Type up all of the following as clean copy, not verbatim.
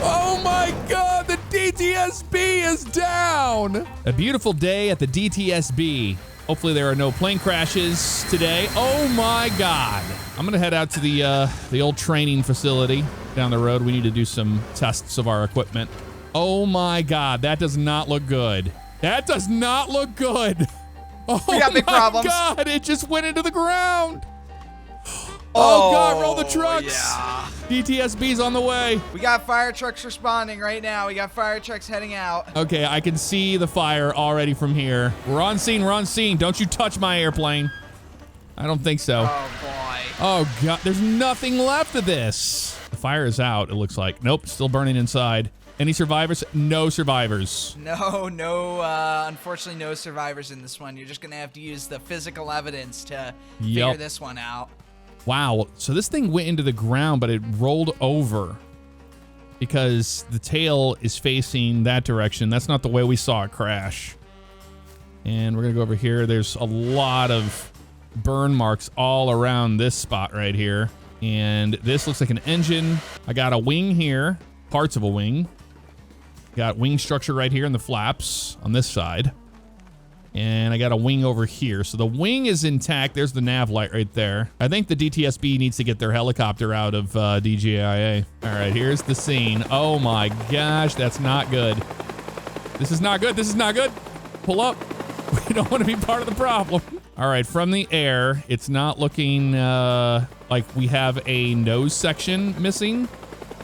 Oh my God, the DTSB is down. A beautiful day at the DTSB. Hopefully there are no plane crashes today. Oh my God. I'm gonna head out to the old training facility down the road. We need to do some tests of our equipment. Oh my God, that does not look good. That does not look good. Oh we got big problems. God, it just went into the ground. Oh God, roll the trucks. Yeah. DTSB's on the way. We got fire trucks responding right now. We got fire trucks heading out. Okay, I can see the fire already from here. We're on scene, we're on scene. Don't you touch my airplane. I don't think so. Oh boy. Oh God, there's nothing left of this. The fire is out, it looks like. Nope, still burning inside. Any survivors? No survivors. No, unfortunately no survivors in this one. You're just gonna have to use the physical evidence to figure this one out. Wow, so this thing went into the ground, but it rolled over because the tail is facing that direction. That's not the way we saw it crash. And we're gonna go over here. There's a lot of burn marks all around this spot right here. And this looks like an engine. I got a wing here, parts of a wing. Got wing structure right here in the flaps on this side. And I got a wing over here. So the wing is intact. There's the nav light right there. I think the DTSB needs to get their helicopter out of DJIA. All right, here's the scene. Oh my gosh, that's not good. This is not good. This is not good. Pull up. We don't want to be part of the problem. All right, from the air, it's not looking like we have a nose section missing.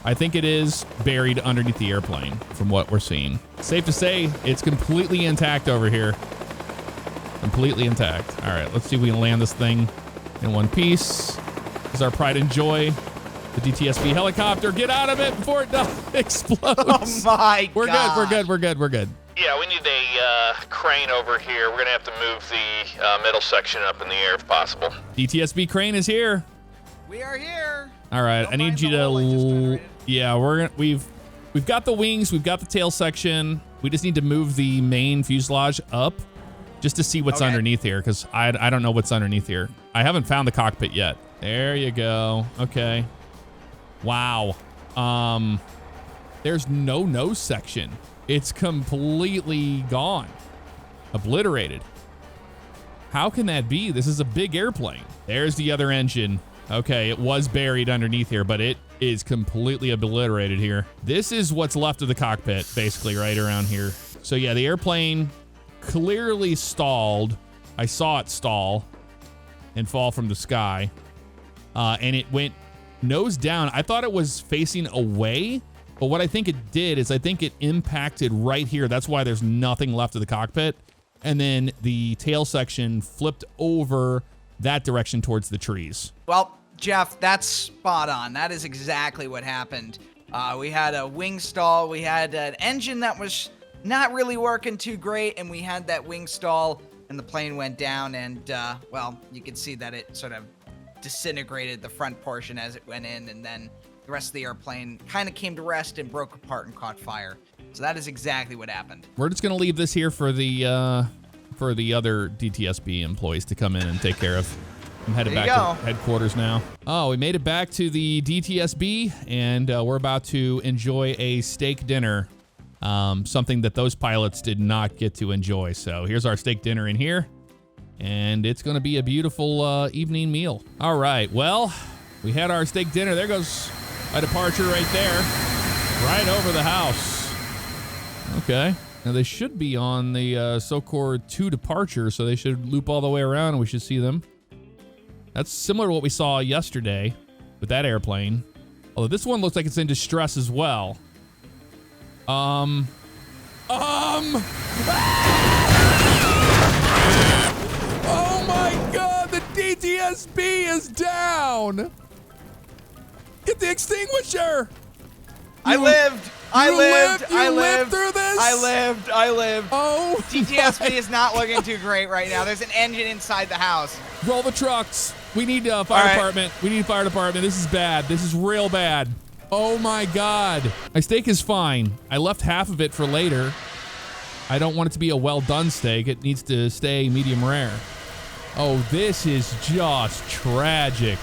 I think it is buried underneath the airplane from what we're seeing. Safe to say, it's completely intact over here. Completely intact. All right, let's see if we can land this thing in one piece. This is our pride and joy. The DTSB helicopter. Get out of it before it explodes. Oh my God. We're good, we're good, we're good, we're good. Yeah, we need a crane over here. We're gonna have to move the middle section up in the air if possible. DTSB crane is here. We are here. All right, Don't I need mind you the hole I just to. generated. Yeah, we've got the wings, we've got the tail section. We just need to move the main fuselage up just to see what's underneath here, because I don't know what's underneath here. I haven't found the cockpit yet. There you go. Okay. Wow. There's no nose section. It's completely gone. Obliterated. How can that be? This is a big airplane. There's the other engine. Okay, it was buried underneath here, but it is completely obliterated here. This is what's left of the cockpit, basically, right around here. So yeah, the airplane clearly stalled. I saw it stall and fall from the sky. And it went nose down. I thought it was facing away, but what I think it did is I think it impacted right here. That's why there's nothing left of the cockpit. And then the tail section flipped over that direction towards the trees. Well, Jeff, that's spot on. That is exactly what happened. We had a wing stall. We had an engine that was not really working too great, and we had that wing stall, and the plane went down, and, well, you could see that it sort of disintegrated the front portion as it went in, and then the rest of the airplane kind of came to rest and broke apart and caught fire. So that is exactly what happened. We're just going to leave this here for the other DTSB employees to come in and take care of. I'm headed back to headquarters now. Oh, we made it back to the DTSB, and we're about to enjoy a steak dinner, something that those pilots did not get to enjoy. So here's our steak dinner in here, and it's going to be a beautiful evening meal. All right, well, we had our steak dinner. There goes a departure right there, right over the house. Okay. Now, they should be on the SOCOR 2 departure, so they should loop all the way around, and we should see them. That's similar to what we saw yesterday with that airplane. Although this one looks like it's in distress as well. Oh my God, the DTSB is down! Get the extinguisher! I lived through this? I lived. Oh. DTSB is not looking too great right now. There's an engine inside the house. Roll the trucks. We need fire department. We need fire department. This is bad. This is real bad. Oh my God. My steak is fine. I left half of it for later. I don't want it to be a well done steak. It needs to stay medium rare. Oh, this is just tragic.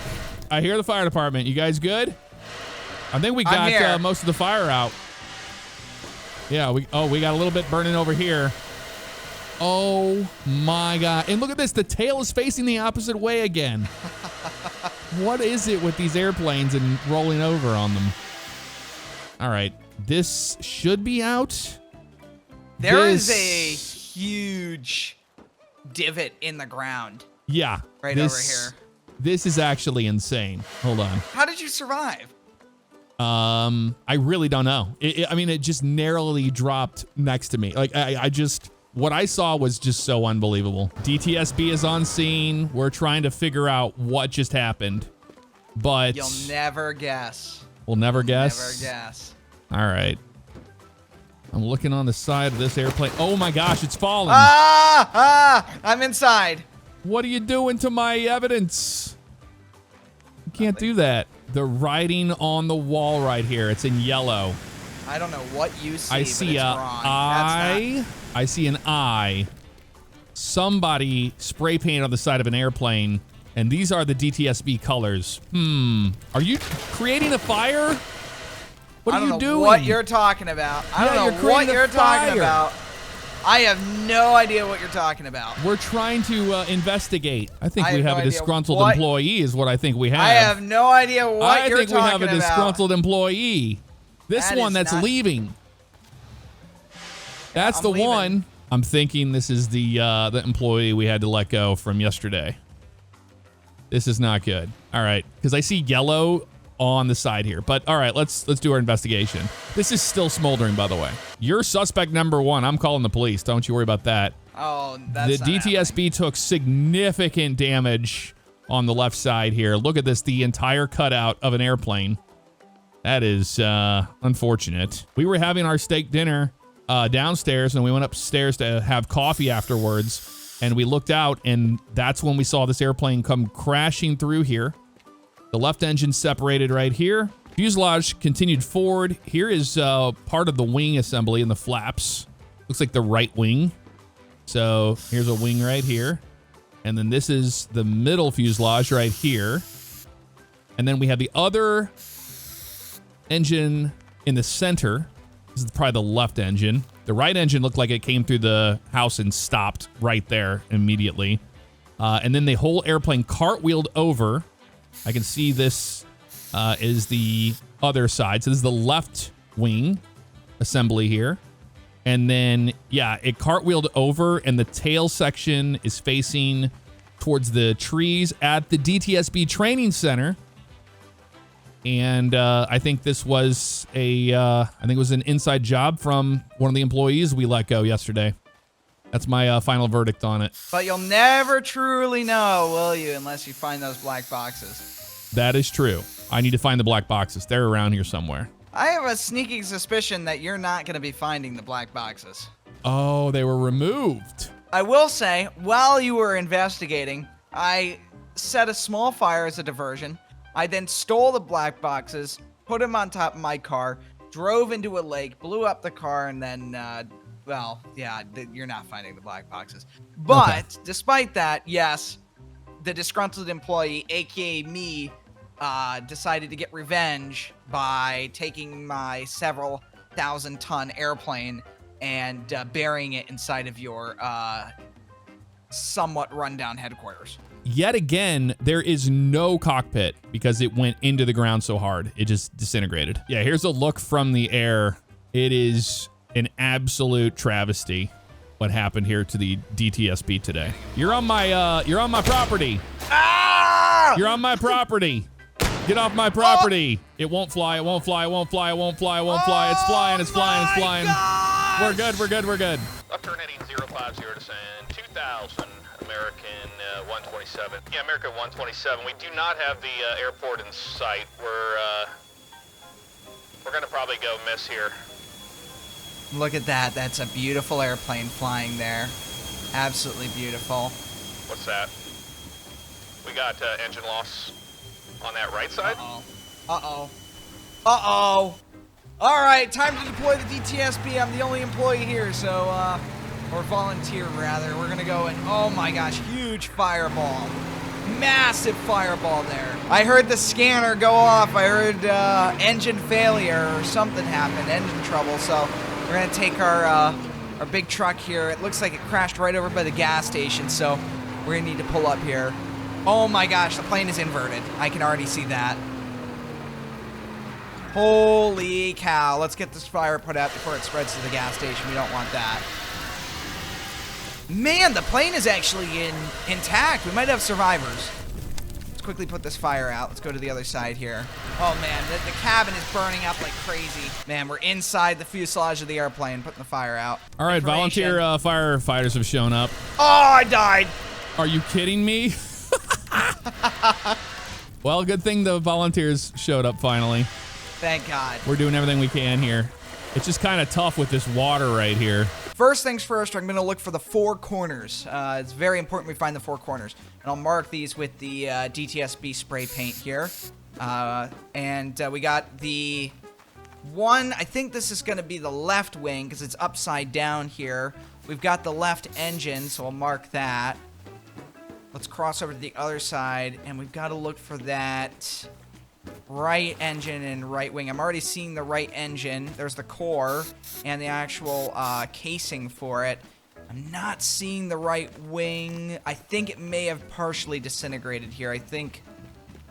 I hear the fire department. You guys good? I think we I'm here. got most of the fire out. Yeah, we got a little bit burning over here. Oh my God. And look at this. The tail is facing the opposite way again. What is it with these airplanes and rolling over on them? All right. This should be out. There is a huge divot in the ground. Yeah. Right over here. This is actually insane. Hold on. How did you survive? I really don't know. I mean, it just narrowly dropped next to me. Like, I just, what I saw was just so unbelievable. DTSB is on scene. We're trying to figure out what just happened, but You'll never guess. We'll never guess. Never guess. All right. I'm looking on the side of this airplane. Oh my gosh, it's falling. I'm inside. What are you doing to my evidence? You can't do that. The writing on the wall right here. It's in yellow. I don't know what you see, I but see it's a wrong. eye. I see an eye. Somebody spray painted on the side of an airplane, and these are the DTSB colors. Are you creating a fire? What are you doing? I don't know what you're talking about. I don't know what you're talking about. I have no idea what you're talking about. We're trying to investigate. I think we have a disgruntled what employee is what I think we have. I have no idea what you're talking about. I think we have a disgruntled employee. This one that's leaving. That's the one. I'm thinking this is the employee we had to let go from yesterday. This is not good. All right, because I see yellow on the side here. But all right, let's do our investigation. This is still smoldering, by the way. You're suspect number 1. I'm calling the police. Don't you worry about that. Oh, that's the DTSB took significant damage on the left side here. Look at this, the entire cutout of an airplane. That is unfortunate. We were having our steak dinner downstairs, and we went upstairs to have coffee afterwards, and we looked out, and that's when we saw this airplane come crashing through here. The left engine separated right here. Fuselage continued forward. Here is part of the wing assembly in the flaps. Looks like the right wing. So here's a wing right here. And then this is the middle fuselage right here. And then we have the other engine in the center. This is probably the left engine. The right engine looked like it came through the house and stopped right there immediately. And then the whole airplane cartwheeled over. I can see this is the other side. So this is the left wing assembly here. And then, yeah, it cartwheeled over, and the tail section is facing towards the trees at the DTSB training center. And I think this was an inside job from one of the employees we let go yesterday. That's my final verdict on it. But you'll never truly know, will you, unless you find those black boxes. That is true. I need to find the black boxes. They're around here somewhere. I have a sneaking suspicion that you're not going to be finding the black boxes. Oh, they were removed. I will say, while you were investigating, I set a small fire as a diversion. I then stole the black boxes, put them on top of my car, drove into a lake, blew up the car, and then, well, yeah, you're not finding the black boxes. But despite that, yes, the disgruntled employee, aka me, decided to get revenge by taking my several thousand-ton airplane and burying it inside of your somewhat rundown headquarters. Yet again, there is no cockpit because it went into the ground so hard. It just disintegrated. Yeah, here's a look from the air. It is an absolute travesty what happened here to the DTSB today. You're on my property. Ah! You're on my property. Get off my property. It won't fly. It won't fly. It won't fly. It won't fly. It won't fly. It's flying. It's flying. It's flying. Gosh! We're good. We're good. We're good. Left turn heading 050 descend 2000 American 127. Yeah, American 127. We do not have the airport in sight. We're gonna probably go miss here. Look at that. That's a beautiful airplane flying there. Absolutely beautiful. What's that? We got engine loss on that right side. Uh-oh. All right, time to deploy the DTSB. I'm the only employee here, so, or volunteer, rather. We're going to go and, oh my gosh, huge fireball. Massive fireball there. I heard the scanner go off. I heard engine failure or something happened, engine trouble. So we're gonna take our big truck here. It looks like it crashed right over by the gas station. So we're gonna need to pull up here. Oh my gosh, the plane is inverted. I can already see that. Holy cow. Let's get this fire put out before it spreads to the gas station. We don't want that. Man, the plane is actually intact. We might have survivors. Let's quickly put this fire out. Let's go to the other side here. Oh man, the cabin is burning up like crazy. Man, we're inside the fuselage of the airplane, putting the fire out. All right, volunteer firefighters have shown up. Oh, I died. Are you kidding me? Well, good thing the volunteers showed up finally. Thank God. We're doing everything we can here. It's just kind of tough with this water right here. First things first, I'm going to look for the 4 corners. It's very important we find the 4 corners. And I'll mark these with the NTSB spray paint here. We got the one, I think this is going to be the left wing because it's upside down here. We've got the left engine, so I'll mark that. Let's cross over to the other side, and we've got to look for that right engine and right wing. I'm already seeing the right engine. There's the core and the actual casing for it. I'm not seeing the right wing. I think it may have partially disintegrated here. I think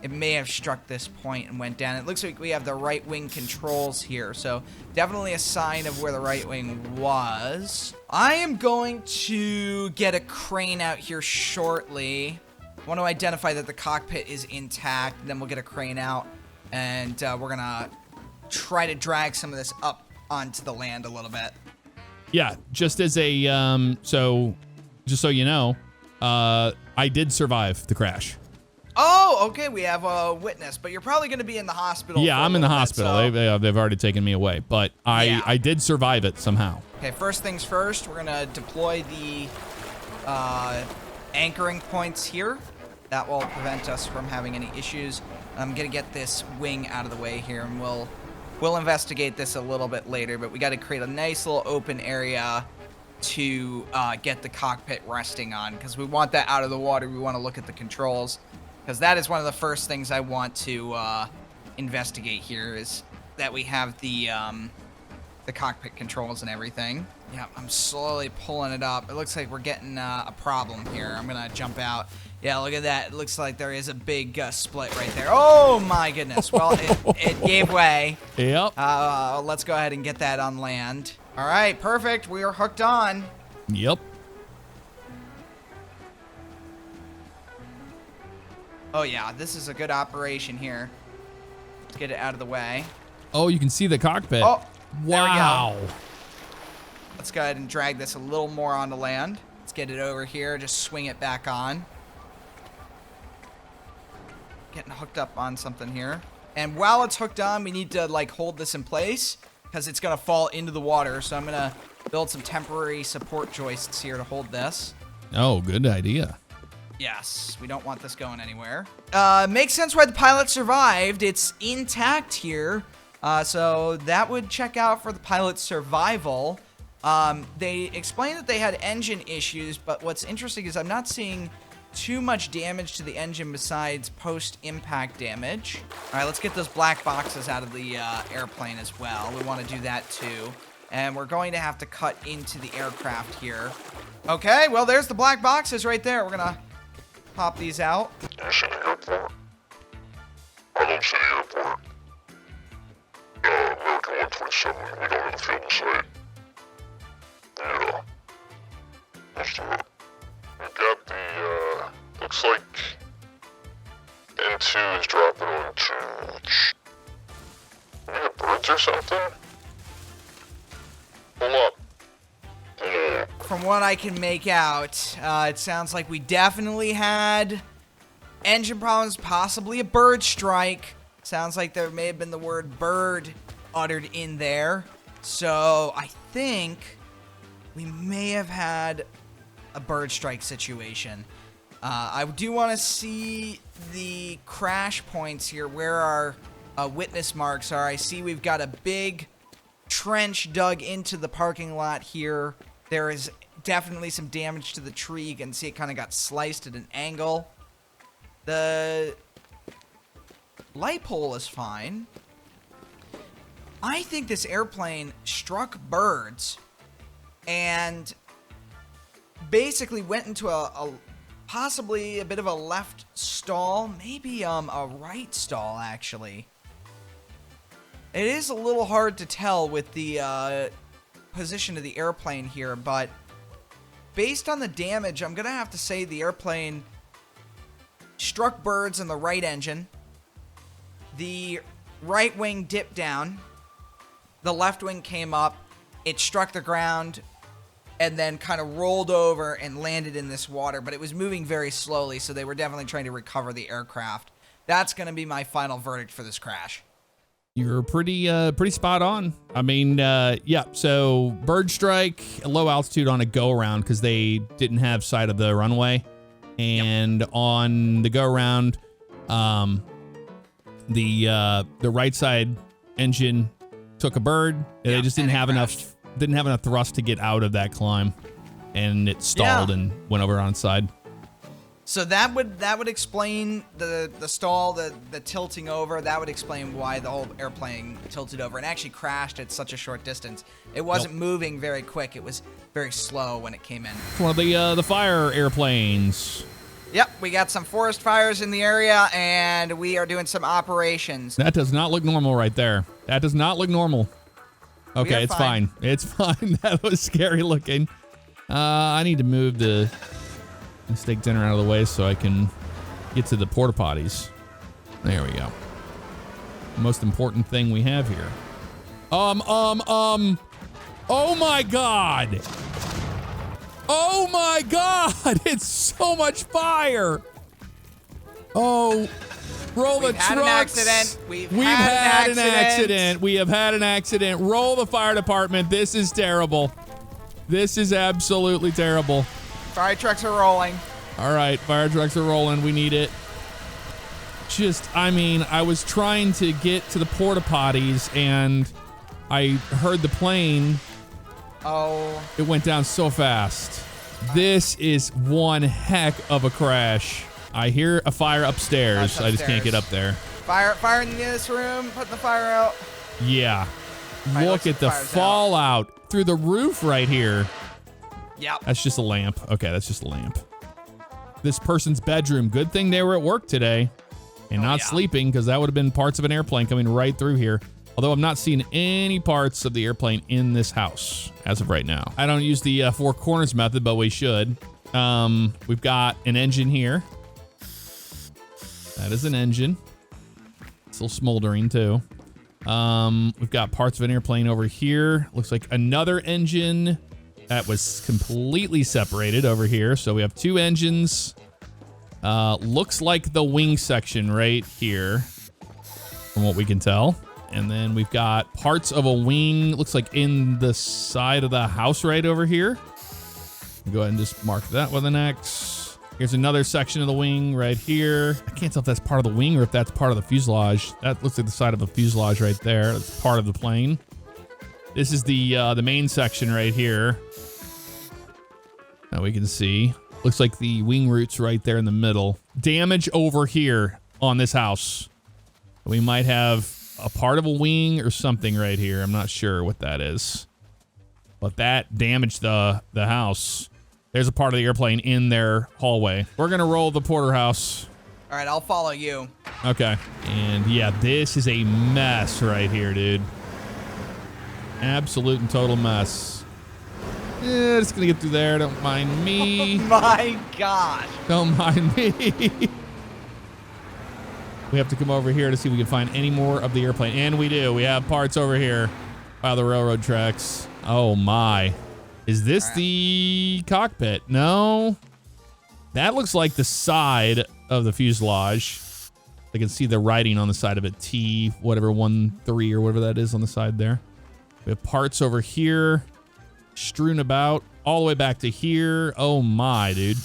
it may have struck this point and went down. It looks like we have the right wing controls here, so definitely a sign of where the right wing was. I am going to get a crane out here shortly. I want to identify that the cockpit is intact, and then we'll get a crane out, and we're going to try to drag some of this up onto the land a little bit. Yeah, just as a, just so you know, I did survive the crash. Oh, okay, we have a witness, but you're probably going to be in the hospital. Yeah, I'm in the hospital. So. They've already taken me away, but I did survive it somehow. Okay, first things first, we're going to deploy the anchoring points here. That will prevent us from having any issues. I'm going to get this wing out of the way here, and we'll investigate this a little bit later, but we got to create a nice little open area to get the cockpit resting on, because we want that out of the water. We want to look at the controls, because that is one of the first things I want to investigate here, is that we have the cockpit controls and everything. Yeah, I'm slowly pulling it up. It looks like we're getting a problem here. I'm going to jump out. Yeah, look at that. It looks like there is a big split right there. Oh, my goodness. Well, it gave way. Yep. Let's go ahead and get that on land. All right, perfect. We are hooked on. Yep. Oh, yeah, this is a good operation here. Let's get it out of the way. Oh, you can see the cockpit. Oh, wow. There we go. Let's go ahead and drag this a little more onto land. Let's get it over here. Just swing it back on. Getting hooked up on something here. And while it's hooked on, we need to, like, hold this in place because it's going to fall into the water. So I'm going to build some temporary support joists here to hold this. Oh, good idea. Yes, we don't want this going anywhere. Makes sense why the pilot survived. It's intact here. So that would check out for the pilot's survival. They explained that they had engine issues, but what's interesting is I'm not seeing too much damage to the engine besides post-impact damage. All right, let's get those black boxes out of the airplane as well. We want to do that too. And we're going to have to cut into the aircraft here. Okay, well, there's the black boxes right there. We're going to pop these out. You see the airport? I don't see the airport. American 127, we don't have a field in sight. Yeah. Let's do it. We got the, looks like N2 is dropping on we got birds or something? Pull up. Yeah. From what I can make out, it sounds like we definitely had engine problems, possibly a bird strike. Sounds like there may have been the word bird uttered in there. So I think we may have had a bird strike situation. I do want to see the crash points here, where our witness marks are. I see we've got a big trench dug into the parking lot here. There is definitely some damage to the tree. You can see it kind of got sliced at an angle. The light pole is fine. I think this airplane struck birds and basically went into a possibly a bit of a left stall, maybe a right stall actually. It is a little hard to tell with the position of the airplane here, but based on the damage, I'm gonna have to say the airplane struck birds in the right engine. The right wing dipped down. The left wing came up. It struck the ground and then kind of rolled over and landed in this water, but it was moving very slowly, so they were definitely trying to recover the aircraft. That's going to be my final verdict for this crash. You're pretty spot on. I mean, yeah, so bird strike, a low altitude on a go-around because they didn't have sight of the runway. And on the go-around, the right side engine took a bird. They just didn't have enough thrust to get out of that climb, and it stalled and went over on its side. So that would explain the stall, the tilting over. That would explain why the whole airplane tilted over and actually crashed at such a short distance. It wasn't moving very quick. It was very slow when it came in. It's one of the fire airplanes. Yep, we got some forest fires in the area, and we are doing some operations. That does not look normal right there. That does not look normal. Okay, it's fine. It's fine. That was scary looking. I need to move the steak dinner out of the way so I can get to the porta potties. There we go. Most important thing we have here. Oh my God. Oh my God. It's so much fire. Oh, roll the trucks. We've had an accident. We've had an accident. We have had an accident. Roll the fire department. This is terrible. This is absolutely terrible. Fire trucks are rolling. All right, fire trucks are rolling. We need it. I mean, I was trying to get to the porta potties and I heard the plane. Oh. It went down so fast. This is one heck of a crash. I hear a fire upstairs. I just can't get up there. Fire in this room. Putting the fire out. Yeah. Look at the fallout through the roof right here. Yep. That's just a lamp. Okay, that's just a lamp. This person's bedroom. Good thing they were at work today and not sleeping, because that would have been parts of an airplane coming right through here. Although I'm not seeing any parts of the airplane in this house as of right now. I don't use the four corners method, but we should. We've got an engine here. That is an engine. Still smoldering too. We've got parts of an airplane over here. Looks like another engine that was completely separated over here. So we have two engines. Looks like the wing section right here, from what we can tell. And then we've got parts of a wing, looks like in the side of the house right over here. Go ahead and just mark that with an X. Here's another section of the wing right here. I can't tell if that's part of the wing or if that's part of the fuselage. That looks like the side of the fuselage right there. That's part of the plane. This is the main section right here. Now we can see. Looks like the wing roots right there in the middle. Damage over here on this house. We might have a part of a wing or something right here. I'm not sure what that is. But that damaged the house. There's a part of the airplane in their hallway. We're going to roll the porterhouse. All right, I'll follow you. Okay. And yeah, this is a mess right here, dude. Absolute and total mess. Yeah, just going to get through there. Don't mind me. Oh my gosh. Don't mind me. We have to come over here to see if we can find any more of the airplane. And we do. We have parts over here by the railroad tracks. Oh my. Is this the cockpit? No. That looks like the side of the fuselage. I can see the writing on the side of it. T, whatever, 13 or whatever that is on the side there. We have parts over here strewn about all the way back to here. Oh my, dude.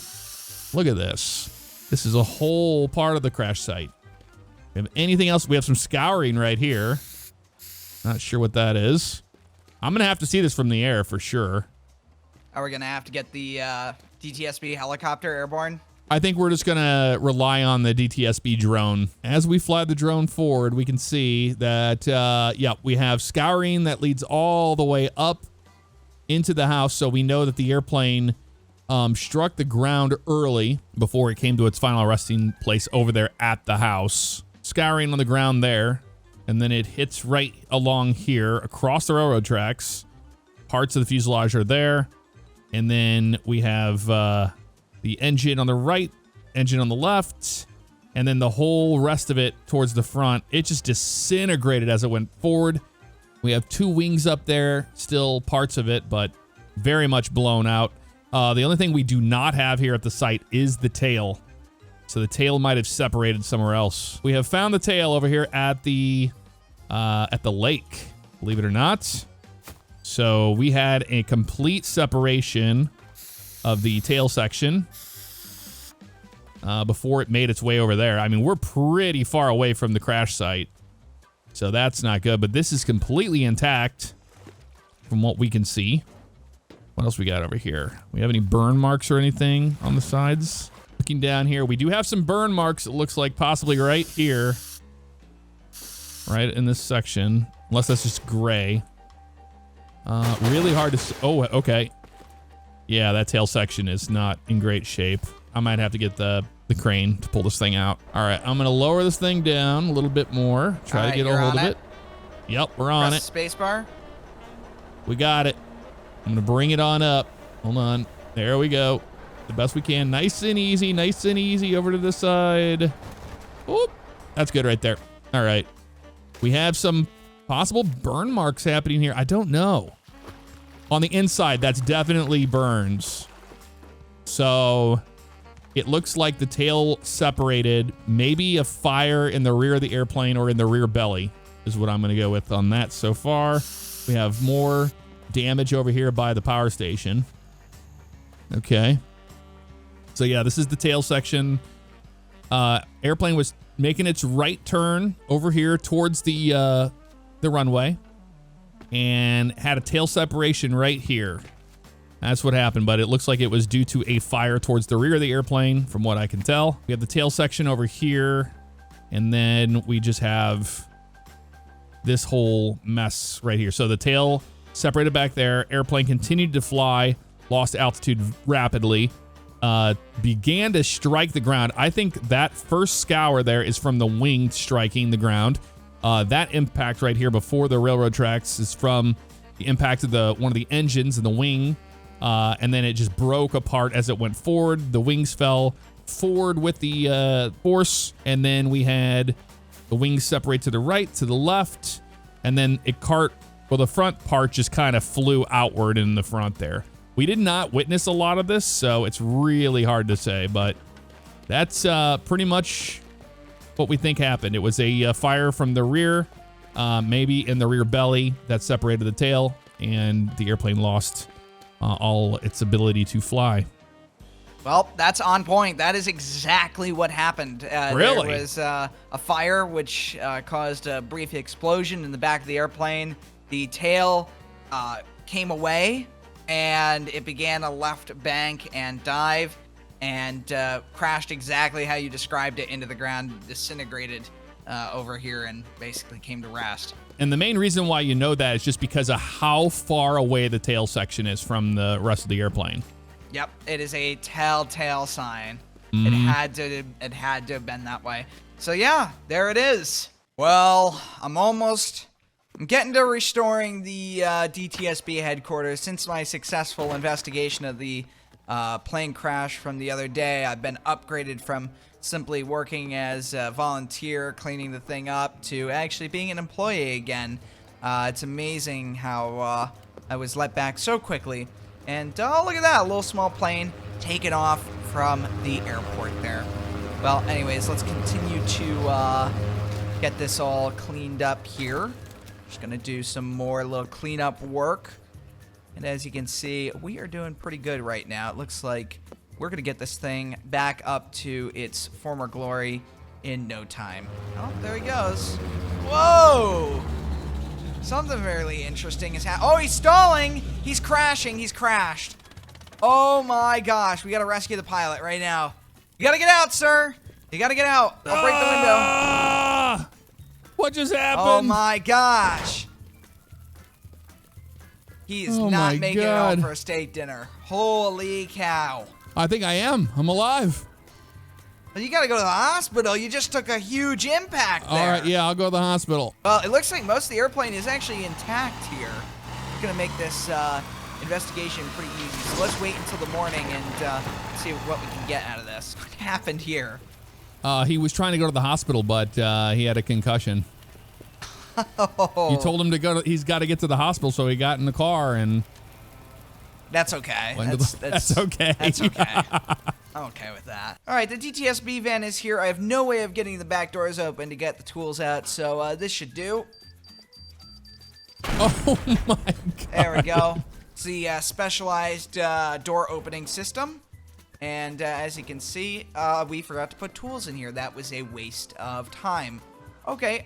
Look at this. This is a whole part of the crash site. We have anything else? We have some scouring right here. Not sure what that is. I'm going to have to see this from the air for sure. Are we going to have to get the NTSB helicopter airborne? I think we're just going to rely on the DTSB drone. As we fly the drone forward, we can see that, we have scouring that leads all the way up into the house. So we know that the airplane struck the ground early before it came to its final resting place over there at the house. Scouring on the ground there, and then it hits right along here across the railroad tracks. Parts of the fuselage are there, and then we have the engine on the right, engine on the left, and then the whole rest of it towards the front. It just disintegrated as it went forward. We have 2 wings up there, still parts of it, but very much blown out. The only thing we do not have here at the site is the tail. So the tail might have separated somewhere else. We have found the tail over here at the lake, believe it or not. So we had a complete separation of the tail section before it made its way over there. I mean, we're pretty far away from the crash site, so that's not good. But this is completely intact from what we can see. What else we got over here? We have any burn marks or anything on the sides? Looking down here, we do have some burn marks, it looks like, possibly right here. Right in this section. Unless that's just gray. Really hard to see. Oh, okay. Yeah, that tail section is not in great shape. I might have to get the crane to pull this thing out. All right, I'm going to lower this thing down a little bit more. Try to get a hold of it. Yep, we're on it. Space bar. We got it. I'm going to bring it on up. Hold on. There we go. The best we can. Nice and easy over to the side. Oop. That's good right there. All right. We have some possible burn marks happening here. I don't know. On the inside, that's definitely burns. So it looks like the tail separated. Maybe a fire in the rear of the airplane or in the rear belly is what I'm going to go with on that so far. We have more damage over here by the power station. Okay. So yeah, this is the tail section. Airplane was making its right turn over here towards the runway and had a tail separation right here. That's what happened, but it looks like it was due to a fire towards the rear of the airplane, from what I can tell. We have the tail section over here, and then we just have this whole mess right here. So the tail separated back there, airplane continued to fly, lost altitude rapidly, began to strike the ground. I think that first scour there is from the wing striking the ground. That impact right here before the railroad tracks is from the impact of one of the engines in the wing. And then it just broke apart as it went forward. The wings fell forward with the force. And then we had the wings separate to the right, to the left. And then the front part just kind of flew outward in the front there. We did not witness a lot of this, so it's really hard to say. But that's pretty much what we think happened. It was a fire from the rear, maybe in the rear belly that separated the tail. And the airplane lost all its ability to fly. Well, that's on point. That is exactly what happened. Really? There was a fire which caused a brief explosion in the back of the airplane. The tail came away, and it began a left bank and dive, and crashed exactly how you described it into the ground, disintegrated over here, and basically came to rest. And the main reason why you know that is just because of how far away the tail section is from the rest of the airplane. Yep, it is a telltale sign. Mm-hmm. It had to have been that way. So yeah, there it is. Well, I'm getting to restoring the DTSB headquarters. Since my successful investigation of the plane crash from the other day, I've been upgraded from simply working as a volunteer, cleaning the thing up, to actually being an employee again. It's amazing how I was let back so quickly. And oh, look at that, a little small plane taken off from the airport there. Well, anyways, let's continue to get this all cleaned up here. Just gonna do some more little cleanup work. And as you can see, we are doing pretty good right now. It looks like we're gonna get this thing back up to its former glory in no time. Oh, there he goes. Whoa! Something really interesting is happening. Oh, he's stalling! He's crashing. He's crashed. Oh my gosh, we gotta rescue the pilot right now. You gotta get out, sir. You gotta get out. I'll break the window. Ah! What just happened? Oh my gosh. He is Oh not my making it God. home for a steak dinner. Holy cow. I think I am. I'm alive. Well, you gotta go to the hospital. You just took a huge impact there. All right, yeah, I'll go to the hospital. Well, it looks like most of the airplane is actually intact here. It's gonna make this investigation pretty easy. So let's wait until the morning and see what we can get out of this. What happened here? He was trying to go to the hospital, but he had a concussion. Oh, You told him to go. He's got to get to the hospital, so he got in the car and. that's okay. Went to that's okay. That's okay. I'm okay with that. All right, the NTSB van is here. I have no way of getting the back doors open to get the tools out, so this should do. Oh my God. There we go. It's the specialized door opening system. And as you can see, we forgot to put tools in here. That was a waste of time. Okay,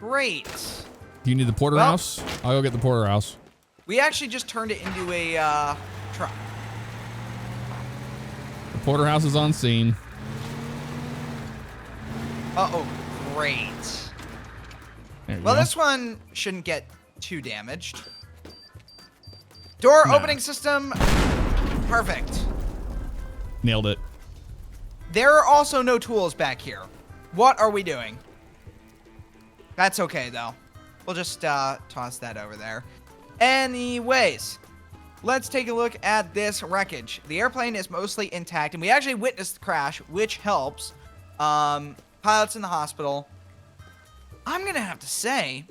great. Do you need the porterhouse? I'll go get the porterhouse. We actually just turned it into a truck. The porterhouse is on scene. Uh-oh, great. There we Well, go. this one shouldn't get too damaged. Door Nah. opening system, perfect. Nailed it. There are also no tools back here. What are we doing? That's okay, though. We'll just toss that over there. Anyways, let's take a look at this wreckage. The airplane is mostly intact, and we actually witnessed the crash, which helps. Pilot's in the hospital. I'm going to have to say,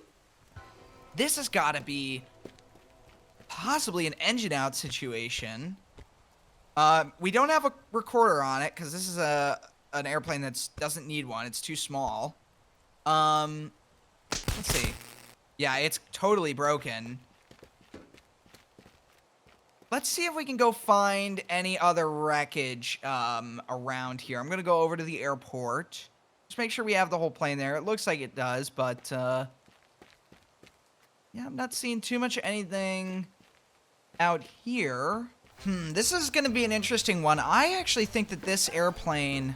this has got to be possibly an engine out situation. We don't have a recorder on it because this is an airplane that doesn't need one. It's too small. Let's see. Yeah, it's totally broken. Let's see if we can go find any other wreckage around here. I'm going to go over to the airport. Just make sure we have the whole plane there. It looks like it does, but yeah, I'm not seeing too much of anything out here. This is going to be an interesting one. I actually think that this airplane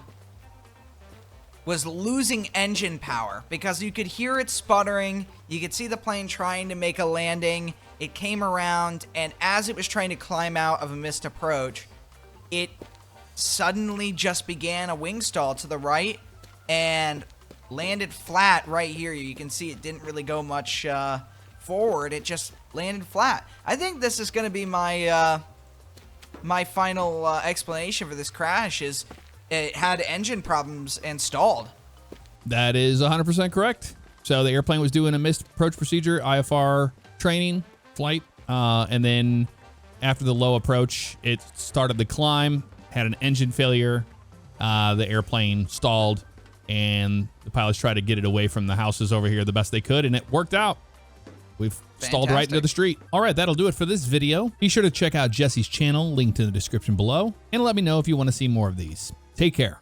was losing engine power because you could hear it sputtering. You could see the plane trying to make a landing. It came around, and as it was trying to climb out of a missed approach, it suddenly just began a wing stall to the right and landed flat right here. You can see it didn't really go much forward. It just landed flat. I think this is going to be my my final explanation for this crash is it had engine problems and stalled. That is 100% correct. So the airplane was doing a missed approach procedure, IFR training flight, and then after the low approach, it started the climb, had an engine failure, the airplane stalled, and the pilots tried to get it away from the houses over here the best they could, and it worked out. We've stalled right into the street. All right, that'll do it for this video. Be sure to check out Jesse's channel, linked in the description below, and let me know if you want to see more of these. Take care.